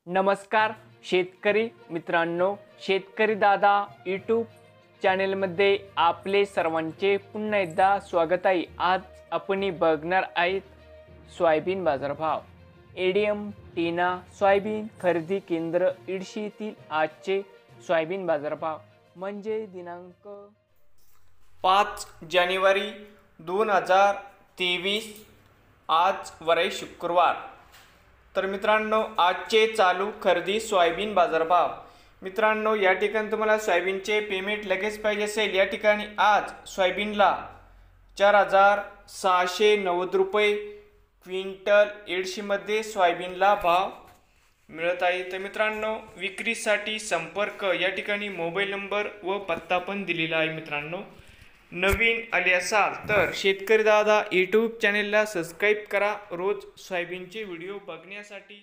नमस्कार शेतकरी मित्रांनो, शेतकरी दादा यूट्यूब चॅनेलमध्ये आपले सर्वांचे पुन्हा एकदा स्वागत आहे। आज आपण बघणार आहेत सोयाबीन बाजारभाव। एडीएम टीना सोयाबीन खरेदी केंद्र इडशी येथील आजचे सोयाबीन बाजारभाव म्हणजे दिनांक 5 जानेवारी 2023 आज वार शुक्रवार। तर मित्रांनो, आजचे चालू खरेदी सोयाबीन बाजारभाव। मित्रांनो, या ठिकाणी तुम्हाला सोयाबीनचे पेमेंट लगेच पाहिजे असेल, या ठिकाणी आज सोयाबीनला 4690 रुपये क्विंटल एडशीमध्ये सोयाबीनला भाव मिळत आहे। तर मित्रांनो, विक्रीसाठी संपर्क या ठिकाणी मोबाईल नंबर व पत्ता पण दिलेला आहे। मित्रांनो, नवीन आले असाल तर शेतकरी दादा यूट्यूब चॅनेलला सबस्क्राईब करा रोज सोयाबीनचे व्हिडिओ बघण्यासाठी।